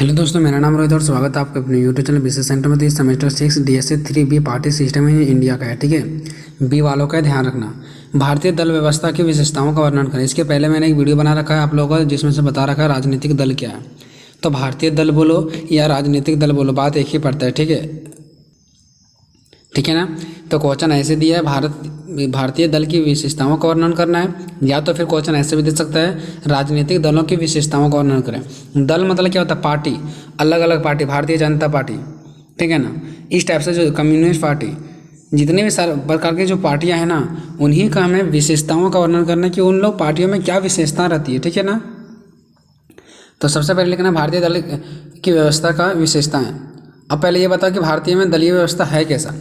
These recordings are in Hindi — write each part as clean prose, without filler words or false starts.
हेलो दोस्तों, मेरा नाम रोहित और स्वागत है आपके अपने यूट्यूब चैनल बिजनेस सेंटर में। तो इस semester 6 DSA 3B party system है इंडिया का है, ठीक है। बी वालों का ध्यान रखना। भारतीय दल व्यवस्था की विशेषताओं का वर्णन करें। इसके पहले मैंने एक वीडियो बना रखा है आप लोगों को, जिसमें से बता रखा है राजनीतिक दल क्या है। तो भारतीय दल बोलो या राजनीतिक दल बोलो, बात एक ही पड़ता है, ठीक है ना। तो क्वेश्चन ऐसे दिया है, भारतीय दल की विशेषताओं का वर्णन करना है, या तो फिर क्वेश्चन ऐसे भी दे सकता है राजनीतिक दलों की विशेषताओं का वर्णन करें। दल मतलब क्या होता है? पार्टी, अलग अलग पार्टी, भारतीय जनता पार्टी, ठीक है ना। इस टाइप से जो कम्युनिस्ट पार्टी, जितने भी सारे प्रकार की जो पार्टियां हैं ना, उन्हीं का हमें विशेषताओं का वर्णन करना है कि उन लोग पार्टियों में क्या विशेषता रहती है, ठीक है ना। तो सबसे पहले लिखना भारतीय दल की व्यवस्था का विशेषताएं। अब पहले ये बताओ कि भारतीय में दलीय व्यवस्था है कैसा,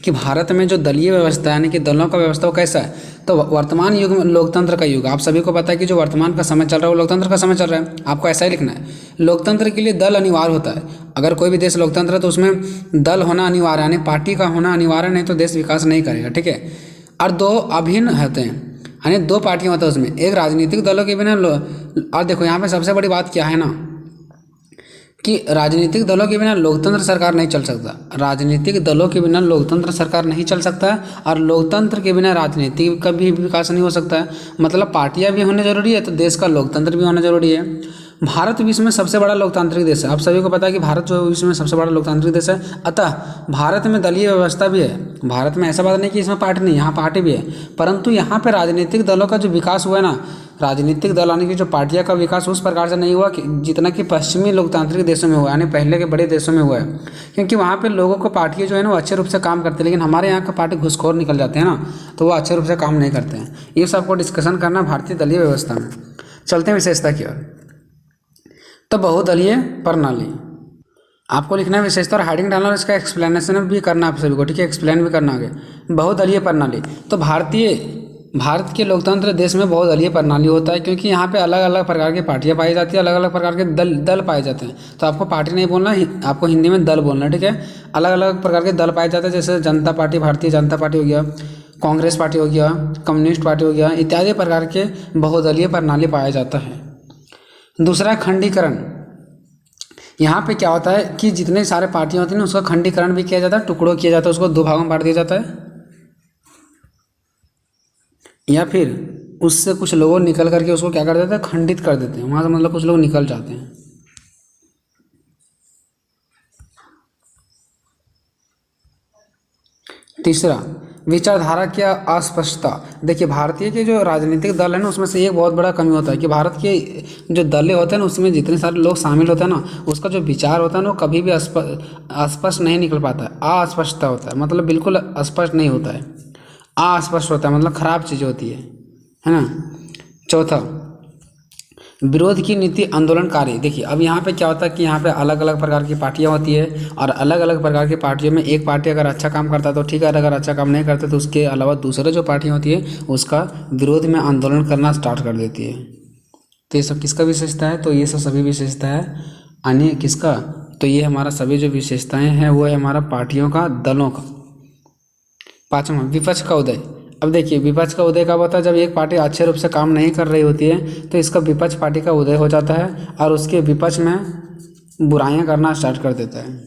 कि भारत में जो दलीय व्यवस्था यानी कि दलों का व्यवस्था वो कैसा है। तो वर्तमान युग में लोकतंत्र का युग, आप सभी को पता है कि जो वर्तमान का समय चल रहा है वो लोकतंत्र का समय चल रहा है। आपको ऐसा ही लिखना है, लोकतंत्र के लिए दल अनिवार्य होता है। अगर कोई भी देश लोकतंत्र है तो उसमें दल होना अनिवार्य, यानी पार्टी का होना अनिवार्य, नहीं तो देश विकास नहीं करेगा, ठीक है। और दो अभिन्न होते हैं, यानी दो पार्टियां होती हैं उसमें, एक राजनीतिक दलों के बिना और देखो यहाँ पे सबसे बड़ी बात क्या है ना, कि राजनीतिक दलों के बिना लोकतंत्र सरकार नहीं चल सकता। राजनीतिक दलों के बिना लोकतंत्र सरकार नहीं चल सकता है, और लोकतंत्र के बिना राजनीति का भी विकास नहीं हो सकता है। मतलब पार्टियां भी होने जरूरी है तो देश का लोकतंत्र भी होना जरूरी है। भारत विश्व में सबसे बड़ा लोकतांत्रिक देश है। आप सभी को पता है कि भारत जो विश्व में सबसे बड़ा लोकतांत्रिक देश है। अतः भारत में दलीय व्यवस्था भी है। भारत में ऐसा बात नहीं कि इसमें पार्टी नहीं, यहाँ पार्टी भी है, परंतु यहाँ पे राजनीतिक दलों का जो विकास हुआ है ना, राजनीतिक दल यानी कि जो पार्टियां का विकास उस प्रकार से नहीं हुआ कि जितना कि पश्चिमी लोकतांत्रिक देशों में हुआ, यानी पहले के बड़े देशों में हुआ है। क्योंकि वहाँ पे लोगों को पार्टियां जो है ना वो अच्छे रूप से काम करते हैं, लेकिन हमारे यहाँ का पार्टी घुसखोर निकल जाते हैं ना, तो वो अच्छे रूप से काम नहीं करते हैं। ये सबको डिस्कशन करना भारतीय दलीय व्यवस्था में। चलते हैं विशेषता की ओर। तो बहुदलीय प्रणाली आपको लिखना है विशेषता और हेडिंग डालना और इसका एक्सप्लेनेशन भी करना आप सभी को, ठीक है। एक्सप्लेन भी करना आगे। बहुदलीय प्रणाली, तो भारत के लोकतंत्र देश में बहुदलीय प्रणाली होता है, क्योंकि यहाँ पे अलग अलग प्रकार की पार्टियां पाई जाती है, अलग अलग प्रकार के दल पाए जाते हैं। तो आपको पार्टी नहीं बोलना, आपको हिंदी में दल बोलना, ठीक है। अलग अलग प्रकार के दल पाए जाते हैं, जैसे जनता पार्टी, भारतीय जनता पार्टी हो गया, कांग्रेस पार्टी हो गया, कम्युनिस्ट पार्टी हो गया, इत्यादि प्रकार के बहुदलीय प्रणाली पाया जाता है। दूसरा खंडीकरण। यहाँ पे क्या होता है कि जितने सारे पार्टियां होती हैं उसका खंडीकरण भी किया जाता है, टुकड़ों किया जाता है, उसको दो भागों में बांट दिया जाता है, या फिर उससे कुछ लोग निकल करके उसको क्या कर देते हैं, खंडित कर देते हैं। वहाँ से मतलब कुछ लोग निकल जाते हैं। तीसरा विचारधारा की अस्पष्टता। देखिए भारतीय के जो राजनीतिक दल है ना, उसमें से एक बहुत बड़ा कमी होता है कि भारत के जो दलें होते हैं ना, उसमें जितने सारे लोग शामिल होते हैं ना, उसका जो विचार होता है ना वो कभी भी अस्पष्ट नहीं निकल पाता है। अस्पष्टता होता है, मतलब बिल्कुल स्पष्ट नहीं होता है, अस्पष्ट होता है, मतलब खराब चीज़ होती है ना। चौथा विरोध की नीति आंदोलनकारी। देखिए अब यहाँ पे क्या होता है कि यहाँ पे अलग अलग प्रकार की पार्टियाँ होती है, और अलग अलग प्रकार की पार्टियों में एक पार्टी अगर अच्छा काम करता है तो ठीक है, अगर अच्छा काम नहीं करता तो उसके अलावा दूसरे जो पार्टियाँ होती है उसका विरोध में आंदोलन करना स्टार्ट कर देती है। तो ये सब किसका विशेषता है? तो ये सब सभी विशेषता है अन्य किसका? तो ये हमारा सभी जो विशेषताएँ हैं वो है हमारा पार्टियों का, दलों का। पाँचवा विपक्ष का उदय। अब देखिए विपक्ष का उदय कब होता है? जब एक पार्टी अच्छे रूप से काम नहीं कर रही होती है तो इसका विपक्ष पार्टी का उदय हो जाता है, और उसके विपक्ष में बुराइयां करना स्टार्ट कर देता है।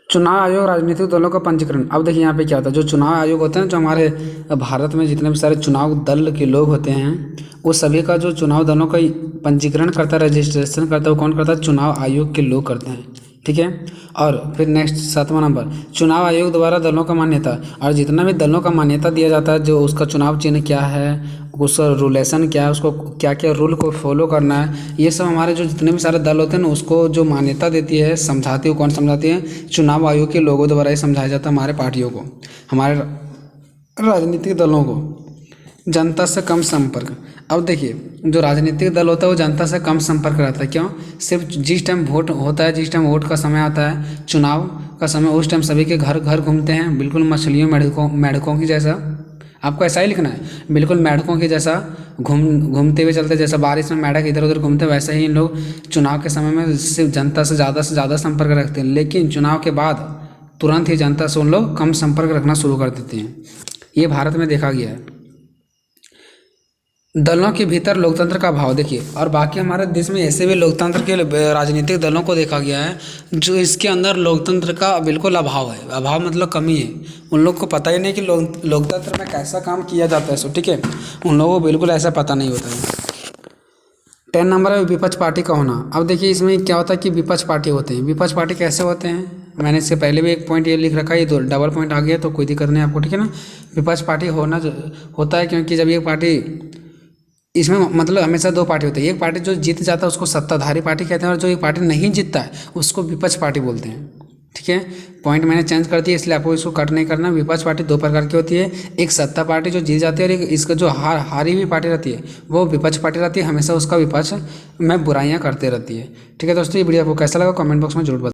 चुनाव आयोग राजनीतिक दलों का पंजीकरण। अब देखिए यहाँ पे क्या होता है, जो चुनाव आयोग होते हैं, जो हमारे भारत में जितने भी सारे चुनाव दल के लोग होते हैं, वो सभी का जो चुनाव दलों का पंजीकरण करता है, रजिस्ट्रेशन करता है, वो कौन करता है? चुनाव आयोग के लोग करते हैं, ठीक है। और फिर नेक्स्ट 7वां नंबर, चुनाव आयोग द्वारा दलों का मान्यता। और जितना भी दलों का मान्यता दिया जाता है, जो उसका चुनाव चिन्ह क्या है, उसका रूलेशन क्या है, उसको क्या क्या रूल को फॉलो करना है, ये सब हमारे जो जितने भी सारे दल होते हैं ना उसको जो मान्यता देती है, समझाती है, कौन समझाती है? चुनाव आयोग के लोगों द्वारा ही समझाया जाता है हमारे पार्टियों को, हमारे राजनीतिक दलों को। जनता से कम संपर्क। अब देखिए जो राजनीतिक दल होता है वो जनता से कम संपर्क रहता है। क्यों? सिर्फ जिस टाइम वोट होता है, जिस टाइम वोट का समय आता है, चुनाव का समय, उस टाइम सभी के घर घर घूमते हैं, बिल्कुल मछलियों मेढकों की जैसा। आपको ऐसा ही लिखना है, बिल्कुल मेढकों की जैसा घूमते हुए चलते, जैसा बारिश में मेढक इधर उधर घूमते, वैसे ही इन लोग चुनाव के समय में सिर्फ जनता से ज़्यादा संपर्क रखते हैं, लेकिन चुनाव के बाद तुरंत ही जनता से उन लोग कम संपर्क रखना शुरू कर देते हैं। ये भारत में देखा गया है। दलों के भीतर लोकतंत्र का अभाव देखिए, और बाकी हमारे देश में ऐसे भी लोकतंत्र के राजनीतिक दलों को देखा गया है जो इसके अंदर लोकतंत्र का बिल्कुल अभाव है। अभाव मतलब कमी है। उन लोग को पता ही नहीं कि लोकतंत्र में कैसा काम किया जाता है। सो ठीक है, उन लोगों को बिल्कुल ऐसा पता नहीं होता है। 10 नंबर है विपक्ष पार्टी का होना। अब देखिए इसमें क्या होता है कि विपक्ष पार्टी होते हैं। विपक्ष पार्टी कैसे होते हैं, मैंने इससे पहले भी एक पॉइंट ये लिख रखा है, ये दो डबल पॉइंट आ गया तो कोई दिक्कत नहीं आपको, ठीक है ना। विपक्ष पार्टी होता है क्योंकि जब ये पार्टी, इसमें मतलब हमेशा दो पार्टी होती है। एक पार्टी जो जीत जाता है उसको सत्ताधारी पार्टी कहते हैं, और जो एक पार्टी नहीं जीतता है उसको विपक्ष पार्टी बोलते हैं, ठीक है। पॉइंट मैंने चेंज कर दिया इसलिए आपको इसको कट नहीं करना। विपक्ष पार्टी दो प्रकार की होती है, एक सत्ता पार्टी जो जीत जाती है, और एक इसका जो हारी हुई पार्टी रहती है वो विपक्ष पार्टी रहती है। हमेशा उसका विपक्ष में बुराइयां करते रहती है, ठीक है दोस्तों। ये वीडियो आपको कैसा लगा कमेंट बॉक्स में जरूर बताएं।